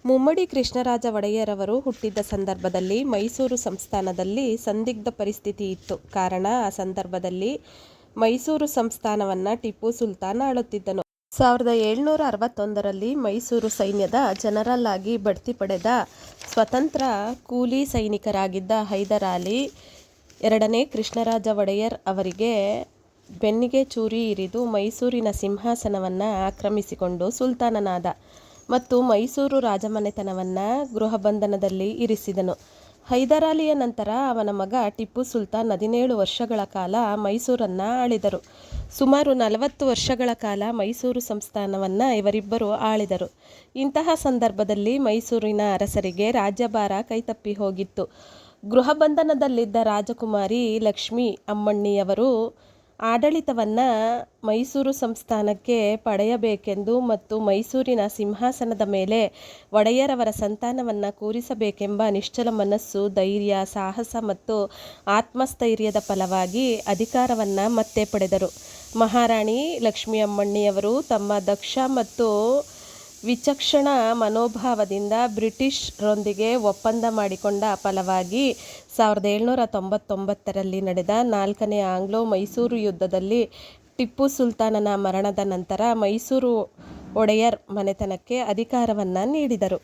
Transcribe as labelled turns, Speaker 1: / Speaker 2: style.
Speaker 1: ಮುಮ್ಮಡಿ ಕೃಷ್ಣರಾಜ ಒಡೆಯರವರು ಹುಟ್ಟಿದ್ದ ಸಂದರ್ಭದಲ್ಲಿ ಮೈಸೂರು ಸಂಸ್ಥಾನದಲ್ಲಿ ಸಂದಿಗ್ಧ ಪರಿಸ್ಥಿತಿ ಇತ್ತು. ಕಾರಣ, ಆ ಸಂದರ್ಭದಲ್ಲಿ ಮೈಸೂರು ಸಂಸ್ಥಾನವನ್ನು ಟಿಪ್ಪು ಸುಲ್ತಾನ್ ಆಳುತ್ತಿದ್ದನು. 1761ರಲ್ಲಿ ಮೈಸೂರು ಸೈನ್ಯದ ಜನರಲ್ ಆಗಿ ಬಡ್ತಿ ಪಡೆದ ಸ್ವತಂತ್ರ ಕೂಲಿ ಸೈನಿಕರಾಗಿದ್ದ ಹೈದರಾಲಿ ಎರಡನೇ ಕೃಷ್ಣರಾಜ ಒಡೆಯರ್ ಅವರಿಗೆ ಬೆನ್ನಿಗೆ ಚೂರಿ ಇರಿದು ಮೈಸೂರಿನ ಸಿಂಹಾಸನವನ್ನು ಆಕ್ರಮಿಸಿಕೊಂಡು ಸುಲ್ತಾನನಾದ ಮತ್ತು ಮೈಸೂರು ರಾಜಮನೆತನವನ್ನು ಗೃಹಬಂಧನದಲ್ಲಿ ಇರಿಸಿದನು. ಹೈದರಾಲಿಯ ನಂತರ ಅವನ ಮಗ ಟಿಪ್ಪು ಸುಲ್ತಾನ್ 17 ವರ್ಷಗಳ ಕಾಲ ಮೈಸೂರನ್ನು ಆಳಿದರು. ಸುಮಾರು 40 ವರ್ಷಗಳ ಕಾಲ ಮೈಸೂರು ಸಂಸ್ಥಾನವನ್ನು ಇವರಿಬ್ಬರು ಆಳಿದರು. ಇಂತಹ ಸಂದರ್ಭದಲ್ಲಿ ಮೈಸೂರಿನ ಅರಸರಿಗೆ ರಾಜ್ಯಭಾರ ಕೈತಪ್ಪಿ ಹೋಗಿತ್ತು. ಗೃಹಬಂಧನದಲ್ಲಿದ್ದ ರಾಜಕುಮಾರಿ ಲಕ್ಷ್ಮೀ ಅಮ್ಮಣ್ಣಿಯವರು ಆಡಳಿತವನ್ನು ಮೈಸೂರು ಸಂಸ್ಥಾನಕ್ಕೆ ಪಡೆಯಬೇಕೆಂದು ಮತ್ತು ಮೈಸೂರಿನ ಸಿಂಹಾಸನದ ಮೇಲೆ ಒಡೆಯರವರ ಸಂತಾನವನ್ನು ಕೂರಿಸಬೇಕೆಂಬ ನಿಶ್ಚಲ ಮನಸ್ಸು, ಧೈರ್ಯ, ಸಾಹಸ ಮತ್ತು ಆತ್ಮಸ್ಥೈರ್ಯದ ಫಲವಾಗಿ ಅಧಿಕಾರವನ್ನು ಮತ್ತೆ ಪಡೆದರು. ಮಹಾರಾಣಿ ಲಕ್ಷ್ಮೀ ಅಮ್ಮಣ್ಣಿಯವರು ತಮ್ಮ ದಕ್ಷ ಮತ್ತು ವಿಚಕ್ಷಣ ಮನೋಭಾವದಿಂದ ಬ್ರಿಟಿಷರೊಂದಿಗೆ ಒಪ್ಪಂದ ಮಾಡಿಕೊಂಡ ಫಲವಾಗಿ 1799ರಲ್ಲಿ ನಡೆದ 4ನೇ ಆಂಗ್ಲೋ ಮೈಸೂರು ಯುದ್ಧದಲ್ಲಿ ಟಿಪ್ಪು ಸುಲ್ತಾನನ ಮರಣದ ನಂತರ ಮೈಸೂರು ಒಡೆಯರ್ ಮನೆತನಕ್ಕೆ ಅಧಿಕಾರವನ್ನು ನೀಡಿದರು.